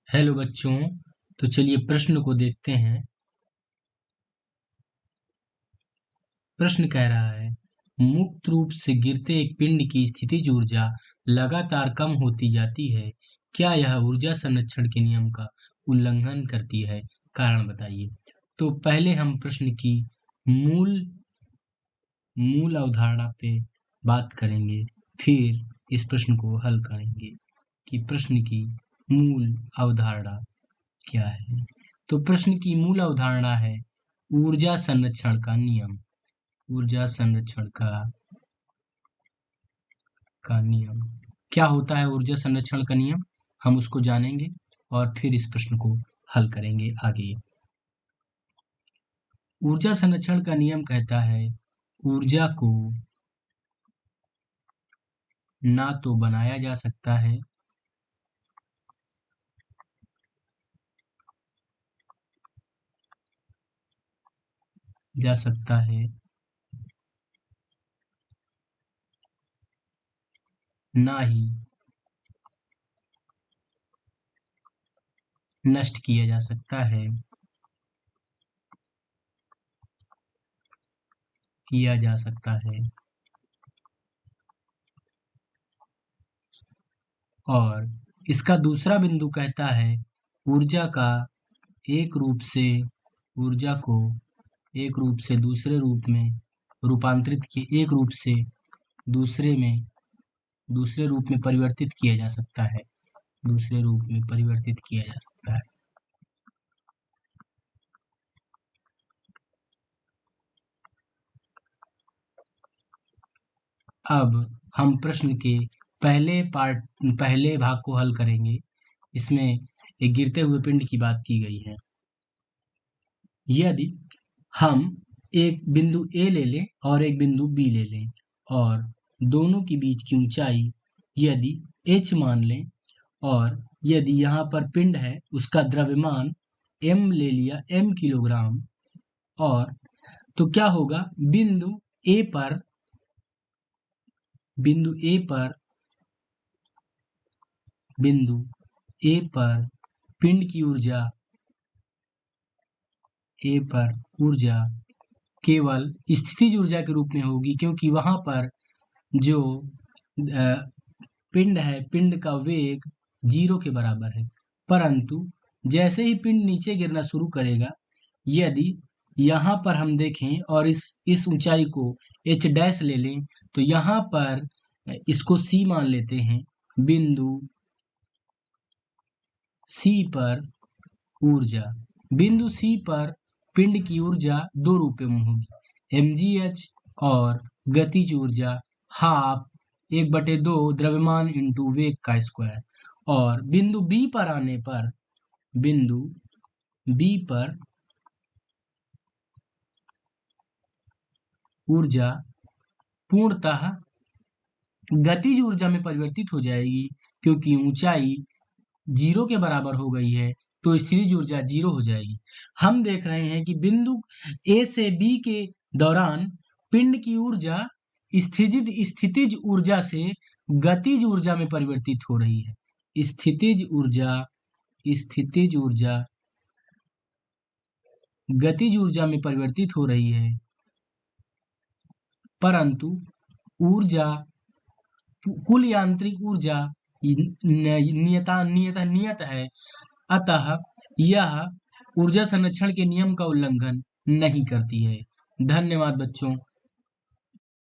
Hello बच्चों। तो चलिए प्रश्न को देखते हैं। प्रश्न कह रहा है, मुक्त रूप से गिरते एक पिंड की स्थितिज ऊर्जा लगातार कम होती जाती है। क्या यह ऊर्जा संरक्षण के नियम का उल्लंघन करती है? कारण बताइए। तो पहले हम प्रश्न की मूल मूल अवधारणा पे बात करेंगे, फिर इस प्रश्न को हल करेंगे कि प्रश्न की मूल अवधारणा क्या है। तो प्रश्न की मूल अवधारणा है ऊर्जा संरक्षण का नियम। ऊर्जा संरक्षण का नियम क्या होता है? ऊर्जा संरक्षण का नियम हम उसको जानेंगे और फिर इस प्रश्न को हल करेंगे आगे। ऊर्जा संरक्षण का नियम कहता है ऊर्जा को ना तो बनाया जा सकता है ना ही नष्ट किया जा सकता है और इसका दूसरा बिंदु कहता है ऊर्जा का एक रूप से ऊर्जा को एक रूप से दूसरे रूप में रूपांतरित किए एक रूप से दूसरे रूप में परिवर्तित किया जा सकता है। दूसरे रूप में परिवर्तित किया जा सकता है। अब हम प्रश्न के पहले भाग को हल करेंगे। इसमें एक गिरते हुए पिंड की बात की गई है। यदि हम एक बिंदु A ले लें और एक बिंदु B ले लें और दोनों के बीच की ऊंचाई यदि h मान लें और यदि यहाँ पर पिंड है उसका द्रव्यमान m ले लिया, m किलोग्राम, और तो क्या होगा? बिंदु A पर पिंड की ऊर्जा केवल स्थितिज ऊर्जा के रूप में होगी, क्योंकि वहां पर जो पिंड है, पिंड का वेग 0 के बराबर है। परंतु जैसे ही पिंड नीचे गिरना शुरू करेगा, यदि यहाँ पर हम देखें और इस ऊंचाई को h डैश ले लें, तो यहाँ पर इसको C मान लेते हैं। बिंदु C पर पिंड की ऊर्जा दो रूपों में होगी, mgh और गतिज ऊर्जा हाफ 1/2 द्रव्यमान इंटू वेग का स्क्वायर। और बिंदु B पर आने पर ऊर्जा पूर्णतः गतिज ऊर्जा में परिवर्तित हो जाएगी, क्योंकि ऊंचाई 0 के बराबर हो गई है, तो स्थितिज ऊर्जा 0 हो जाएगी। हम देख रहे हैं कि बिंदु A से B के दौरान पिंड की ऊर्जा स्थितिज ऊर्जा से गतिज ऊर्जा में परिवर्तित हो रही है। स्थितिज ऊर्जा गतिज ऊर्जा में परिवर्तित हो रही है, परंतु कुल यांत्रिक ऊर्जा नियत है। अतः यह ऊर्जा संरक्षण के नियम का उल्लंघन नहीं करती है। धन्यवाद बच्चों।